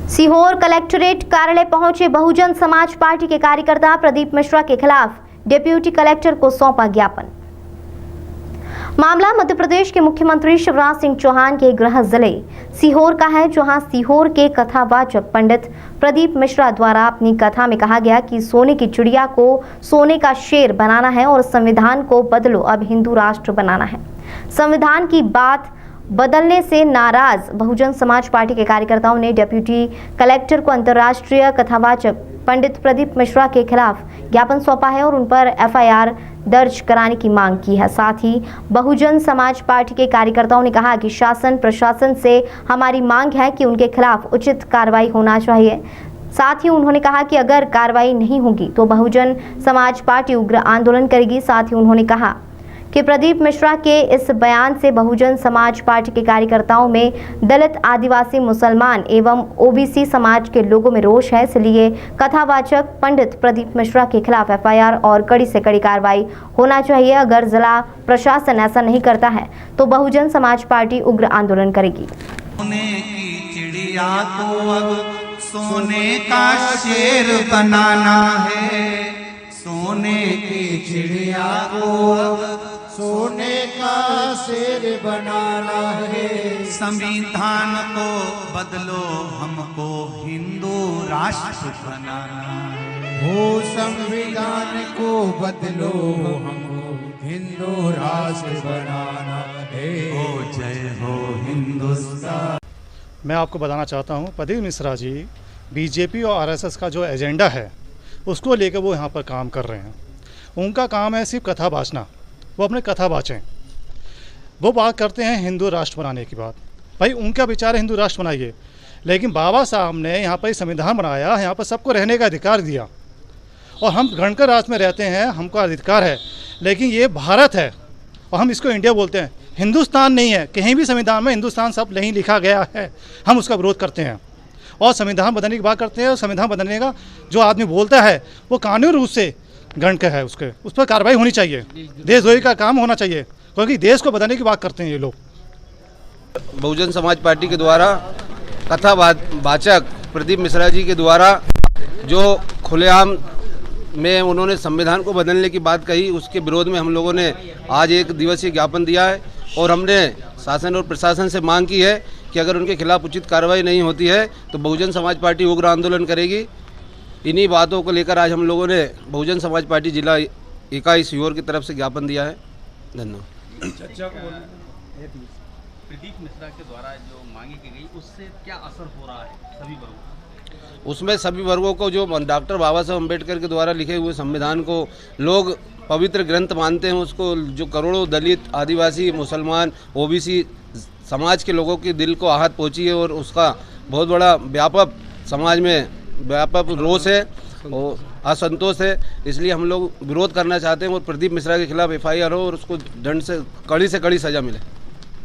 Sehore collectorate कार्यालय पहुंचे Bahujan Samaj party के कार्यकर्ता प्रदीप मिश्रा के खिलाफ डिप्टी कलेक्टर को सौंपा ज्ञापन। मामला मध्य प्रदेश के मुख्यमंत्री शिवराज सिंह चौहान के गृह जिले सीहोर का है, जहां सीहोर के कथावाचक पंडित प्रदीप मिश्रा द्वारा अपनी कथा में कहा गया कि सोने की चिड़िया को सोने का शेर बनाना है और संविधान को बदलो, अब हिंदू राष्ट्र बनाना है। संविधान की बात बदलने से नाराज बहुजन समाज पार्टी के कार्यकर्ताओं ने डिप्टी कलेक्टर को अंतर्राष्ट्रीय कथावाचक पंडित प्रदीप मिश्रा के खिलाफ ज्ञापन सौंपा है और उन पर एफआईआर दर्ज कराने की मांग की है। साथ ही बहुजन समाज पार्टी के कार्यकर्ताओं ने कहा कि शासन प्रशासन से हमारी मांग है कि उनके खिलाफ उचित कार्रवाई होना चाहिए। साथ ही उन्होंने कहा कि अगर कार्रवाई नहीं होगी तो बहुजन समाज पार्टी उग्र आंदोलन करेगी। साथ ही उन्होंने कहा कि प्रदीप मिश्रा के इस बयान से बहुजन समाज पार्टी के कार्यकर्ताओं में दलित, आदिवासी, मुसलमान एवं ओबीसी समाज के लोगों में रोष है। इसलिए कथावाचक पंडित प्रदीप मिश्रा के खिलाफ एफआईआर और कड़ी से कड़ी कार्रवाई होना चाहिए। अगर जिला प्रशासन ऐसा नहीं करता है तो बहुजन समाज पार्टी उग्र आंदोलन करेगी। सोने की चिड़िया को अब सोने का शेर बनाना है, सोने की चिड़िया को अब सोने का शेर बनाना है। संविधान को बदलो, हमको हिंदू राष्ट्र बनाना है। हो संविधान को बदलो, हमको हिंदू राष्ट्र बनाना है। हो जय हो हिंदुस्तान। मैं आपको बताना चाहता हूँ, प्रदीप मिश्रा जी बीजेपी और आरएसएस का जो एजेंडा है उसको लेकर वो यहाँ पर काम कर रहे हैं। उनका काम है सिर्फ कथा बाँचना, वो अपने कथा बाँचें। वो बात करते हैं हिंदू राष्ट्र बनाने की बात। भाई उनका विचार है हिंदू राष्ट्र बनाइए, लेकिन बाबा साहब ने यहाँ पर संविधान बनाया, यहाँ पर सबको रहने का अधिकार दिया और हम गणतंत्र राष्ट्र में रहते हैं, हमको अधिकार है। लेकिन ये भारत है और हम इसको इंडिया बोलते हैं, हिंदुस्तान नहीं है। कहीं भी संविधान में हिंदुस्तान सब नहीं लिखा गया है। हम उसका विरोध करते हैं और संविधान बदलने की बात करते हैं। और संविधान बदलने का जो आदमी बोलता है वो कानूनी रूप से गण का है, उस पर कार्रवाई होनी चाहिए। देशद्रोही का काम होना चाहिए, क्योंकि देश को बदलने की बात करते हैं ये लोग। बहुजन समाज पार्टी के द्वारा कथावाचक प्रदीप मिश्रा जी के द्वारा जो खुलेआम में उन्होंने संविधान को बदलने की बात कही, उसके विरोध में हम लोगों ने आज एक दिवसीय ज्ञापन दिया है और हमने शासन और प्रशासन से मांग की है कि अगर उनके खिलाफ उचित कार्रवाई नहीं होती है तो बहुजन समाज पार्टी उग्र आंदोलन करेगी। इन्हीं बातों को लेकर आज हम लोगों ने बहुजन समाज पार्टी जिला इकाई सीहोर की तरफ से ज्ञापन दिया है। धन्यवाद। प्रदीप मिश्रा के द्वारा जो मांगी की गई उससे क्या असर हो रहा है सभी वर्गों? उसमें सभी वर्गों को जो डॉक्टर बाबा साहब अम्बेडकर के द्वारा लिखे हुए संविधान को लोग पवित्र ग्रंथ मानते हैं, उसको जो करोड़ों दलित, आदिवासी, मुसलमान, ओबीसी समाज के लोगों के दिल को आहत पहुंची है और उसका बहुत बड़ा व्यापक समाज में व्यापक रोष है और असंतोष है। इसलिए हम लोग विरोध करना चाहते हैं और प्रदीप मिश्रा के खिलाफ एफआईआर हो और उसको दंड से कड़ी सजा मिले।